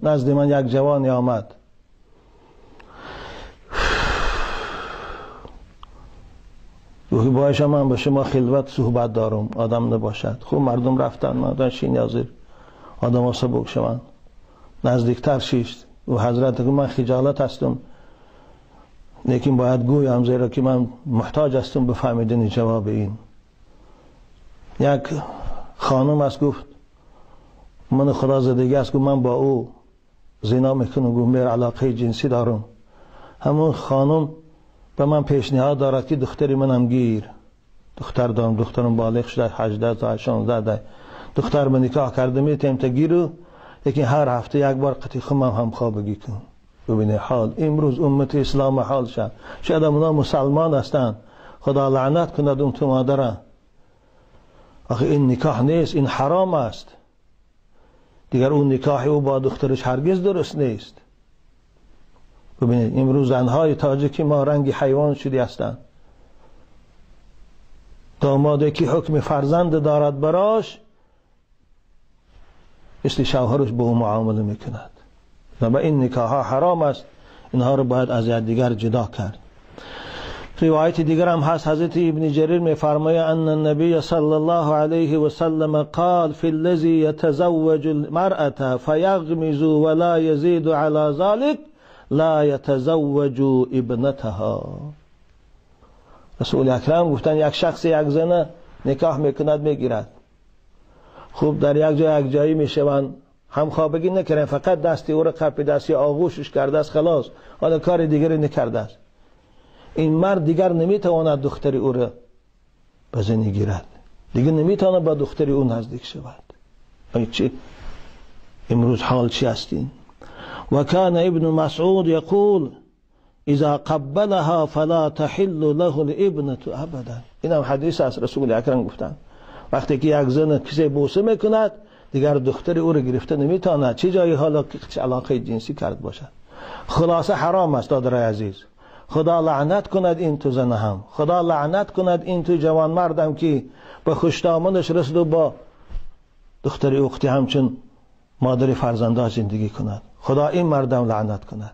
نزد من یک جوانی آمد، گویی باشه من با شما خلوت صحبت دارم، آدم نباشد. خوب مردم رفتن، مردم شین حاضر آدم ها سبک شوند. نزدیکتر شیست و حضرت گفت من خجالت هستم، لیکن باید گویم زیرا که من محتاج هستم بفهمیدن جواب این. یک خانم است گفت من خدا زدگی است، گفت من با او زنا میکنم، گفت من علاقه جنسی دارم. همون خانم به من پیشنهاد دارد که دختری منم گیر. دختر دارم، دخترم بالغ شده 18 تا 16. دختر من نکاح کرده میتیم تا گیرو، لیکن هر هفته یک بار قطعی خمم هم خوابگی کن. ببینه حال امروز امت اسلام حال شد. شاید اونا مسلمان هستند، خدا لعنت کند اون تو مادره. آخه این نکاح نیست، این حرام است. دیگر اون نکاح او با دخترش هرگز درست نیست. ببینید امروز زنهای تاجیکی ما رنگ حیوان شده هستند. دامادی که حکم فرزند دارد براش، مثل شوهرش با او معامله میکند. و این نکاح ها حرام است، اینها رو باید از یکدیگر جدا کرد. روایت دیگر هم هست، حضرت ابن جریر میفرماید ان النبی صلی الله علیه و سلم قال فی الذی یتزوج المرأة فیغمز ولا یزید علی ذلك لا یتزوج ابنتها. رسول اکرم گفتن یک شخص یک زن نکاح میکند میگیرد، خوب در یک جایی میشوند، هم خوابگی نکردن، فقط دستی او را قپی دستی آغوشش کرده است، خلاص حالا کار دیگری نکرده است. این مرد دیگر نمیتواند دختری او را به زنی گیرد، دیگر نمیتواند با دختری او نزدیک شود. چی امروز حال چی هستین؟ و کان ابن مسعود یقول اذا قبلها فلا تحل له الابنه ابدا. این هم حدیث است، رسول اکرم گفتن وقتی که یک زن کسی بوسه میکند دیگر دختر او را گرفته نمیتواند، چه جایی حالا که علاقه جنسی کرد باشد. خلاصه حرام است دادرای عزیز. خدا لعنت کند این تو زن هم، خدا لعنت کند این تو جوان مردم که به خوشدامنش رسد و با دختر اختی همچون مادر فرزنده زندگی کند. خدا این مردم لعنت کند.